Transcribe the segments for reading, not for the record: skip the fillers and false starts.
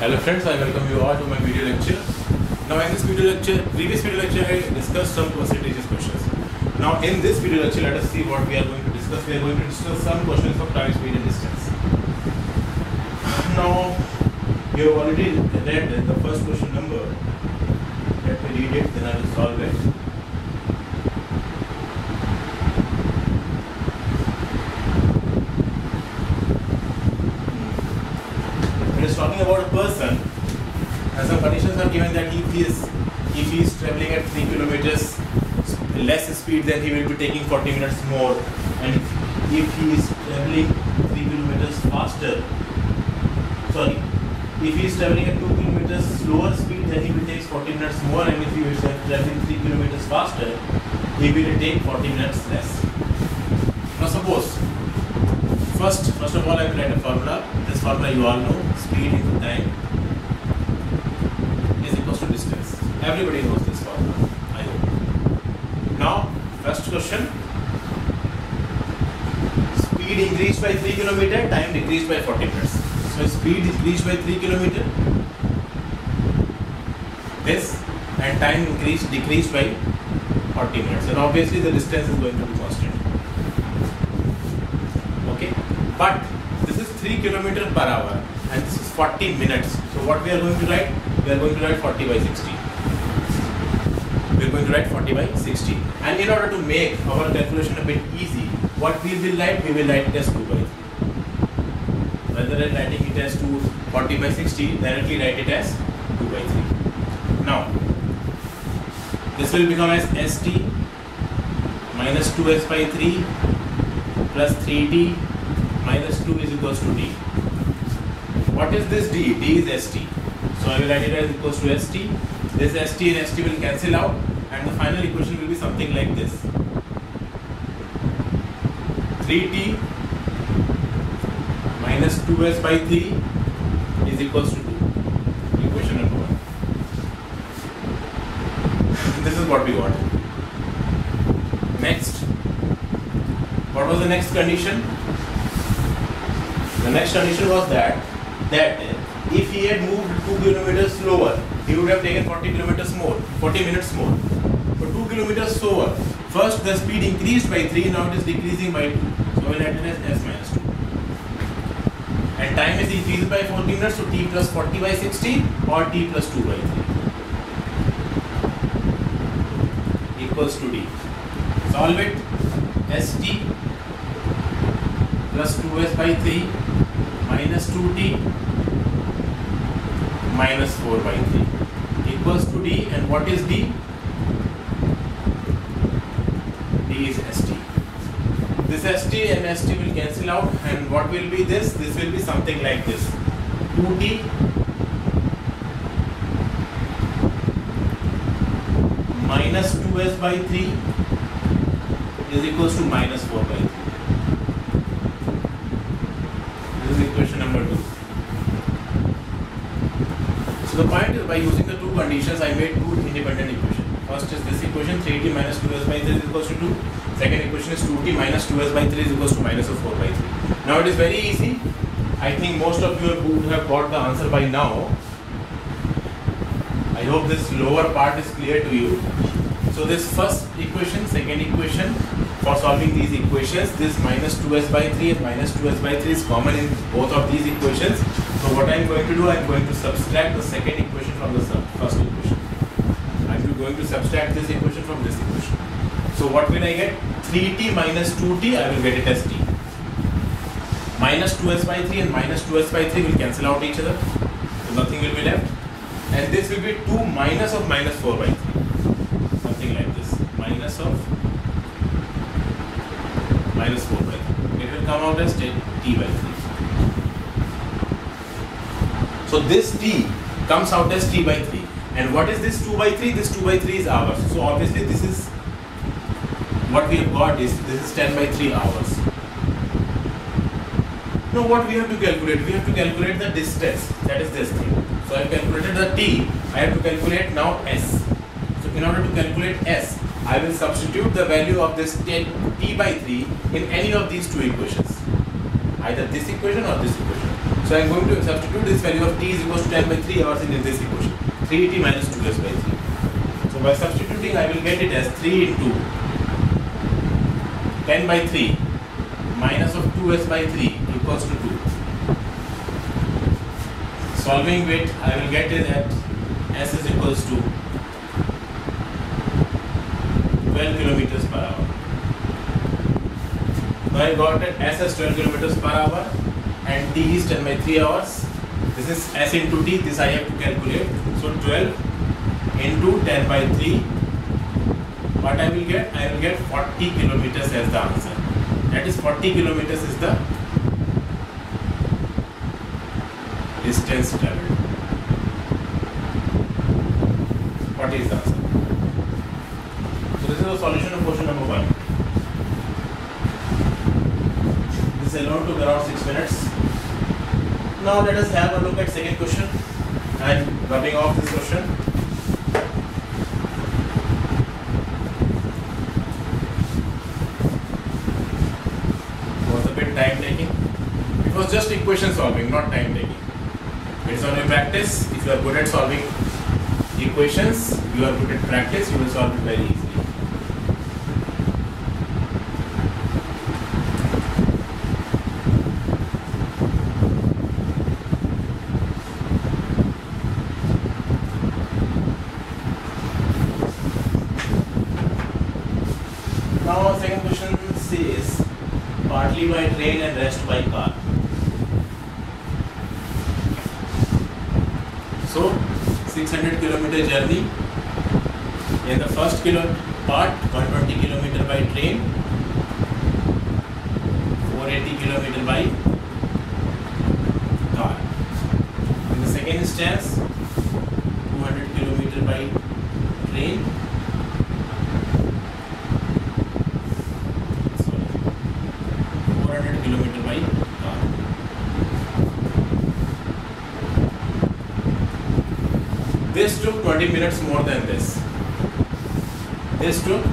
Hello friends, I welcome you all to my video lecture. Now in this previous video lecture I discussed some percentages questions. Now in this video lecture let us see what we are going to discuss. We are going to discuss some questions of time, speed and distance. Now you have already read the first question number. Let me read it, then I will solve it. It is talking about a person and some conditions are given that if he is traveling at 3 kilometers less speed, then he will be taking 40 minutes more, and if he is traveling 3 kilometers faster, if he is traveling at 2 kilometers slower speed, then he will take 40 minutes more, and if he is traveling 3 kilometers faster, he will take 40 minutes less. Now suppose, first of all I will write a formula. This formula you all know, speed into time is equals to distance. Everybody knows this formula, I hope. Now, first question, speed increased by 3 km, time decreased by 40 minutes. So speed increased by 3 km, this, and time decreased by 40 minutes. And obviously the distance is going to be constant. Okay, but this is 3 km per hour and this is 40 minutes. So what we are going to write? We are going to write 40 by 60. We are going to write 40 by 60. And in order to make our calculation a bit easy, what we will write? We will write it as 2 by 3. Rather than writing it as 40 by 60, directly write it as 2 by 3. Now, this will become as ST minus 2S by 3 plus 3D minus 2 is equals to D. What is this D? D is ST. So I will write it as equals to ST. This ST and ST will cancel out and the final equation will be something like this. 3T minus 2S by 3 is equals to 2. Equation number 1. This is what we got. Next. What was the next condition? The next condition was that if he had moved 2 kilometers slower, he would have taken 40 minutes more. But 2 kilometers slower. First the speed increased by 3, now it is decreasing by 2. So we will write it as S minus 2. And time is increased by 40 minutes, so T plus 40 by 60 or T plus 2 by 3 equals to D. Solve it. ST plus 2S by 3 minus 2T minus 4 by 3 equals to D. And what is D? D is ST. This ST and ST will cancel out, and what will be this? This will be something like this. 2T minus 2S by 3 is equals to minus 4 by 3. This is equation number 2. So the point is, by using the two conditions, I made two independent equations. First is this equation, 3T minus 2S by 3 is equals to 2. Second equation is 2T minus 2S by 3 is equals to minus of 4 by 3. Now it is very easy. I think most of you would have got the answer by now. I hope this lower part is clear to you. So this first equation, second equation, for solving these equations, this minus 2S by 3 and minus 2S by 3 is common in both of these equations. So what I am going to do, I am going to subtract the second equation from the first equation. I am going to subtract this equation from this equation. So what will I get? 3T minus 2T, I will get it as T. Minus 2S by 3 and minus 2S by 3 will cancel out each other. So nothing will be left. And this will be 2 minus of minus 4 by 3. Something like this. Minus of minus 4 by 3. It will come out as T by 3. So this T comes out as T by 3. And what is this 2 by 3? This 2 by 3 is hours. So obviously this is what we have got is this is 10 by 3 hours. Now what we have to calculate? We have to calculate the distance. That is this thing. So I have calculated the T. I have to calculate now S. So in order to calculate S, I will substitute the value of this T by 3 in any of these two equations. Either this equation or this equation. So I am going to substitute this value of t is equals to 10 by 3 hours in this equation. 3t minus 2s by 3. So by substituting I will get it as 3 into 10 by 3 minus of 2s by 3 equals to 2. Solving it, I will get it at s is equals to 12 kilometers per hour. Now I got it s as 12 kilometers per hour and t is 10 by 3 hours. This is s into t, this I have to calculate. So 12 into 10 by 3. What I will get? I will get 40 kilometers as the answer. That is 40 kilometers is the distance traveled. 40 is the answer. So this is the solution of question number 1. This alone took around 6 minutes. Now let us have a look at second question. I am rubbing off this question. Was a bit time taking. It was just equation solving, not time taking. It's only practice. If you are good at solving equations, you are good at practice, you will solve it very easily. Now second question says partly by train and rest by car. So 600 kilometer journey. In the first part 120 kilometer by train, 480 kilometer by car. In the second instance 200 kilometer by train, 400 kilometer by car. This took 20 minutes more than this. This took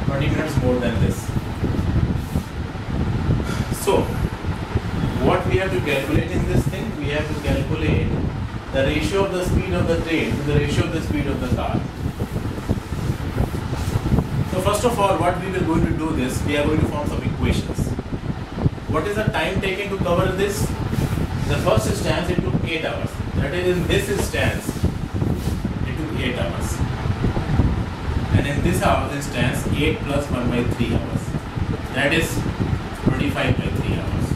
20 minutes more than this. So, what we have to calculate in this thing? We have to calculate the ratio of the speed of the train to the ratio of the speed of the car. So, first of all, what we were going to do this, we are going to form some equations. What is the time taken to cover this? The first instance it took 8 hours. That is, in this instance it took 8 hours. And in this instance 8 plus 1 by 3 hours. That is 25 by 3 hours.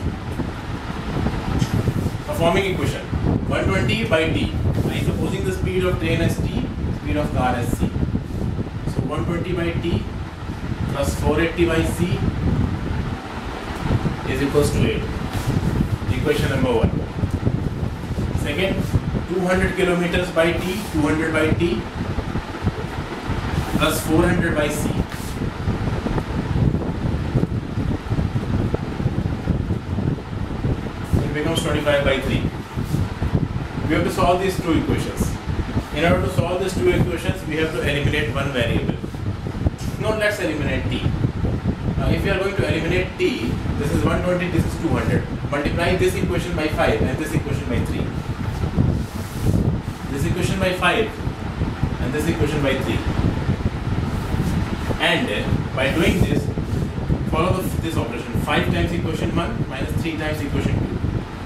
A forming equation 120 by t. I am supposing the speed of train as t, speed of car as c. So 120 by t plus 480 by c is equals to 8. Equation number 1. Second, 200 kilometers by t, 200 by t plus 400 by c. It becomes 25 by 3. We have to solve these two equations. In order to solve these two equations, we have to eliminate one variable. Now let's eliminate t. Now if you are going to eliminate t, this is 120, this is 200. Multiply this equation by 5 and this equation by 3. This equation by 5 and this equation by 3. And by doing this, follow this operation. 5 times equation 1 minus 3 times equation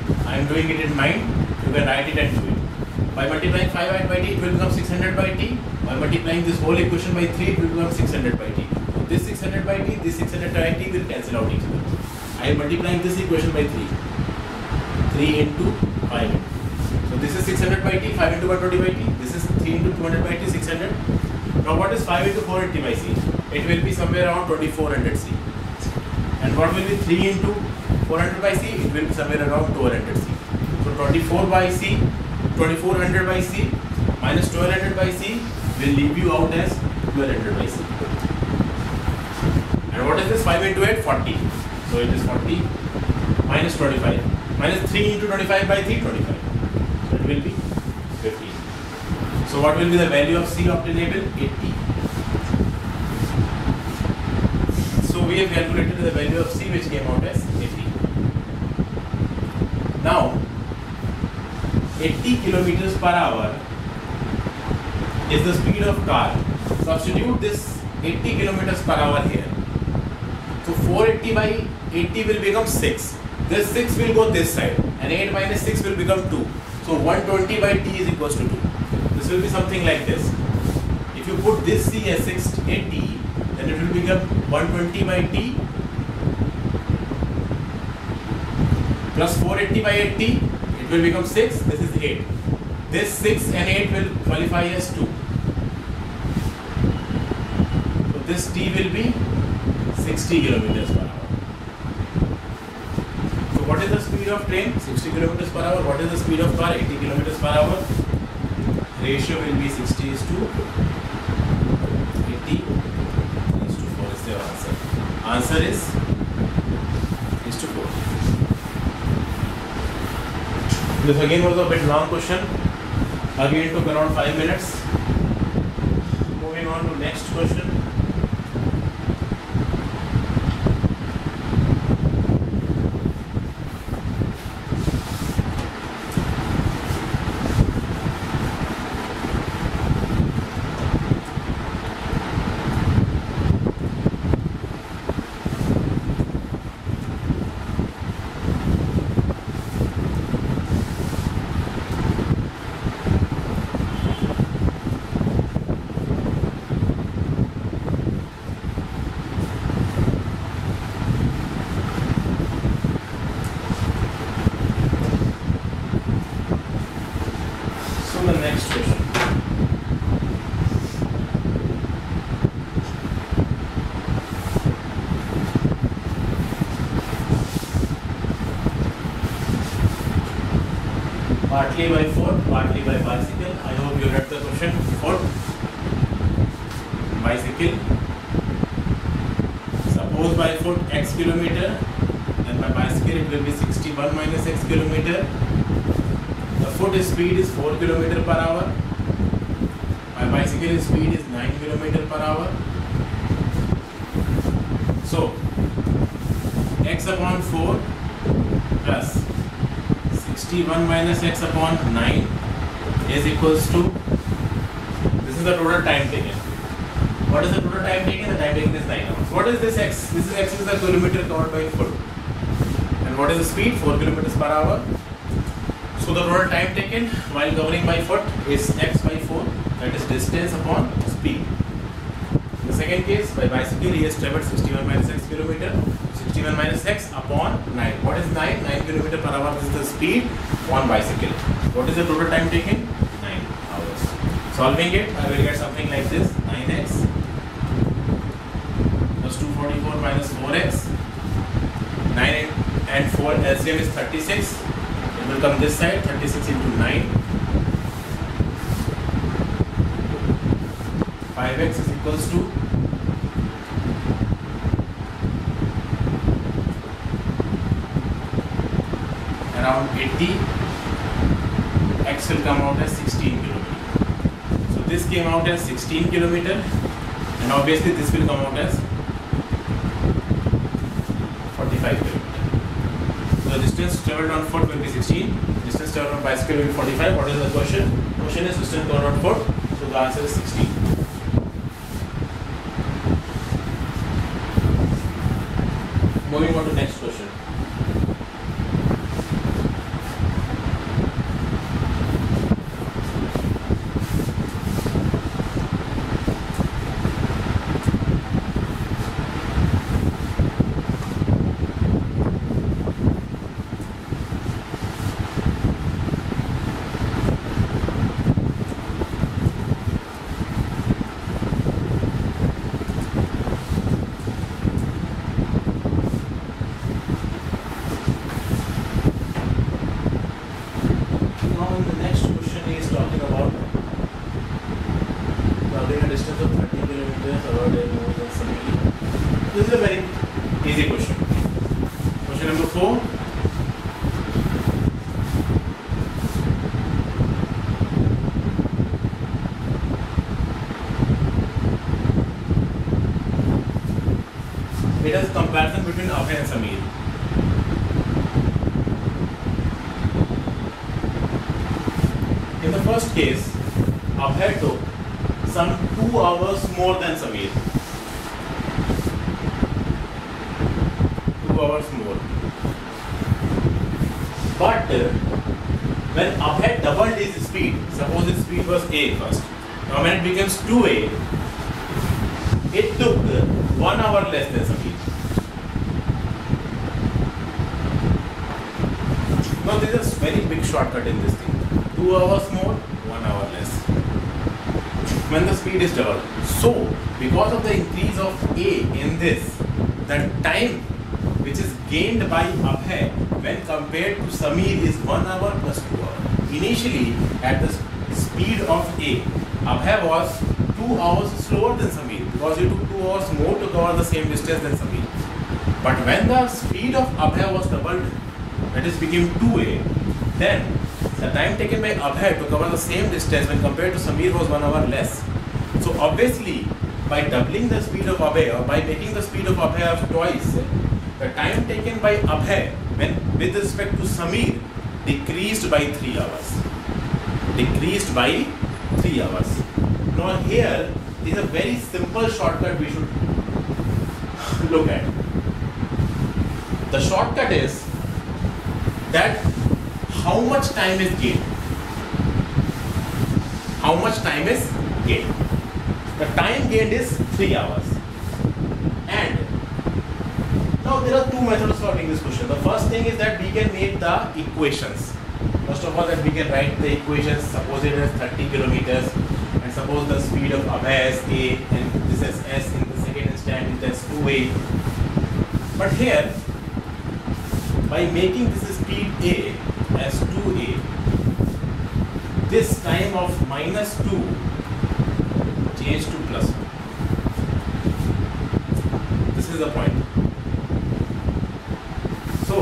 2. I am doing it in mind. You can write it and do it. By multiplying 5 by t, it will become 600 by t. By multiplying this whole equation by 3, it will become 600 by t. So this 600 by t, this 600 by t will cancel out each other. I am multiplying this equation by 3. 3 into 5. So this is 600 by t, 5 into 120 by t. This is 3 into 200 by t, 600. Now what is 5 into 480 by c? It will be somewhere around 2400 c. And what will be 3 into 400 by c? It will be somewhere around 200 c. So 24 by c, 2400 by c minus 1200 by c will leave you out as 1200 by c. And what is this 5 into 8? 40. So it is 40 minus 25. Minus 3 into 25 by 3, 25. So it will be 15. So what will be the value of c obtainable? 80. So we have calculated the value of c which came out as 80. Now 80 kilometers per hour is the speed of car. Substitute this 80 kilometers per hour here. So 480 by 80 will become 6. This 6 will go this side and 8 minus 6 will become 2. So 120 by t is equals to 2. This will be something like this. If you put this c as 680, then it will become 120 by t plus 480 by 80, it will become 6, this is 8. This 6 and 8 will qualify as 2. So this t will be 60 kilometers per hour. So what is the speed of train? 60 kilometers per hour. What is the speed of car? 80 kilometers per hour. Ratio will be 60 is to 80 is to 4 is the answer. Answer is to 4. This again was a bit long question. Again took around 5 minutes. Moving on to next question. The next question. Partly by foot, partly by bicycle. I hope you read the question. Foot, bicycle. Suppose by foot x kilometer, then by bicycle it will be 61 minus x kilometer. The foot speed is 4 km per hour. My bicycle speed is 9 km per hour. So x upon 4 plus 61 minus x upon 9 is equals to, this is the total time taken. What is the total time taken? The time taken is 9 hours. What is this x? This is x is the kilometer covered by foot. And what is the speed? 4 km per hour. So the total time taken while covering by foot is x by 4, that is distance upon speed. In the second case, by bicycle he has travelled 61 minus x kilometer, 61 minus x upon 9. What is 9? 9 km per hour is the speed on bicycle. What is the total time taken? 9 hours. Solving it, I will get something like this: 9x plus 244 minus 4x. 9 and 4 LCM is 36. It will come this side, 36 into 9. 5x is equals to around 80. X will come out as 16 km. So this came out as 16 km, and obviously this will come out as 45 km. The distance travelled on foot will be 16. Distance travelled on bicycle will be 45. What is the question? Question is distance travelled on foot. So the answer is 16. Moving on to next question. This is a very easy question. Question number 4. It is comparison between Abhay and Sameer. first case, Abhay took some 2 hours more than Samir. 2 hours more. But when Abhay doubled his speed, suppose his speed was A first. Now when it becomes 2A, it took 1 hour less than Samir. Now there is a very big shortcut in this thing. 2 hours more, 1 hour less. When the speed is doubled. So because of the increase of A in this, the time which is gained by Abhay when compared to Samir is 1 hour plus 2 hours. Initially at the speed of A, Abhay was 2 hours slower than Samir because he took 2 hours more to cover the same distance than Samir. But when the speed of Abhay was doubled, that is became 2A, then the time taken by Abhay to cover the same distance when compared to Samir was 1 hour less. So obviously by doubling the speed of Abhay or by making the speed of Abhay of twice, the time taken by Abhay when with respect to Samir decreased by 3 hours. Decreased by 3 hours. Now here is a very simple shortcut we should look at. The shortcut is that how much time is gained. How much time is gained? The time gained is 3 hours. And now there are two methods of solving this question. The first thing is that we can make the equations. First of all, that we can write the equations. Suppose it is 30 kilometers, and suppose the speed of Abhay is A, and this is S in the second instant, it is 2A. But here, by making this speed A as 2A, this time of minus 2 changed to plus 2. This is the point. So,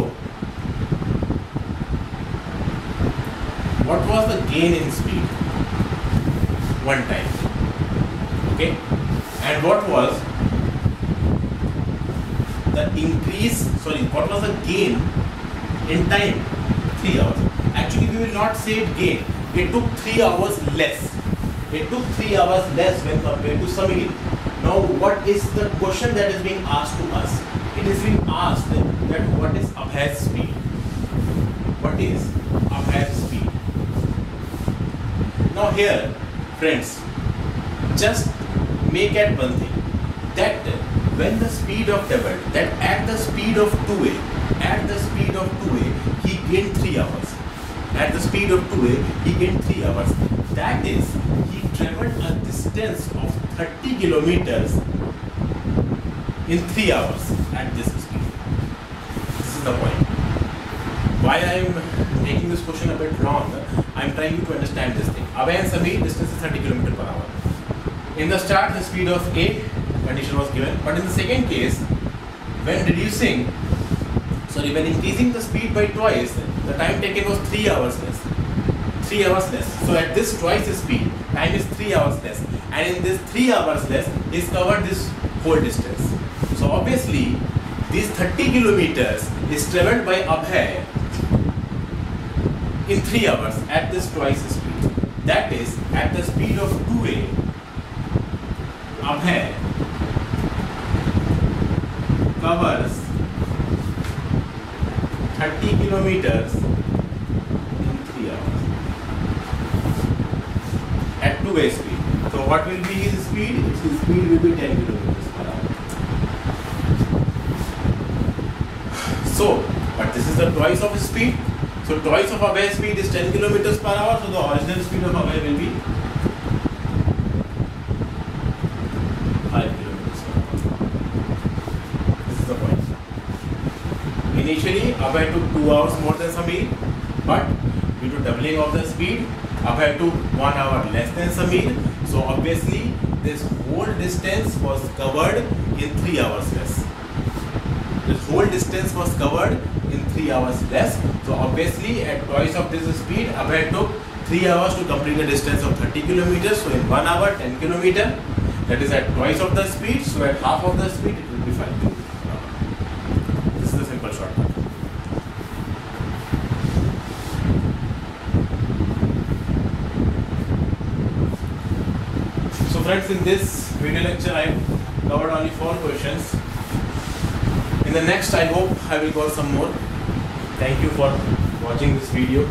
what was the gain in speed? One time. Okay? And what was the increase, what was the gain in time? 3 hours. Actually, we will not say it gain. It took 3 hours less. It took 3 hours less when compared to Samir. Now, what is the question that is being asked to us? It is being asked that what is Abhay's speed? What is Abhay's speed? Now here, friends, just make it one thing, that when the speed of doubled, that at the speed of 2A, he gained 3 hours. At the speed of 2A, he gained 3 hours. That is, he traveled a distance of 30 kilometers in 3 hours at this speed. This is the point. Why I am making this question a bit long, I am trying you to understand this thing. Abhay and Samir, distance is 30 km per hour. In the start, the speed of A condition was given, but in the second case, when increasing the speed by twice, the time taken was 3 hours less. 3 hours less. So at this twice the speed, time is 3 hours less. And in this 3 hours less, is covered this whole distance. So obviously, these 30 kilometers is traveled by Abhay in 3 hours at this twice the speed. That is, at the speed of 2A, Abhay covers 30 kilometers in 3 hours at 2A speed. So what will be his speed? His speed will be 10 kilometers per hour. So, but this is the twice of his speed. So twice of Abhay's speed is 10 kilometers per hour. So the original speed of Abhay will be 5 kilometers per hour. This is the point. Initially, Abhay took 2 hours more than Samir, but due to doubling of the speed, Abhay took 1 hour less than Samir. So obviously, this whole distance was covered in 3 hours less. This whole distance was covered in 3 hours less. So obviously, at twice of this speed, Abhay took 3 hours to complete the distance of 30 kilometers. So in 1 hour, 10 kilometers. That is at twice of the speed. So at half of the speed, it will be 5 kilometers per hour. This is a simple shortcut. So friends, in this video lecture I covered only 4 questions. In the next I hope I will cover some more. Thank you for watching this video.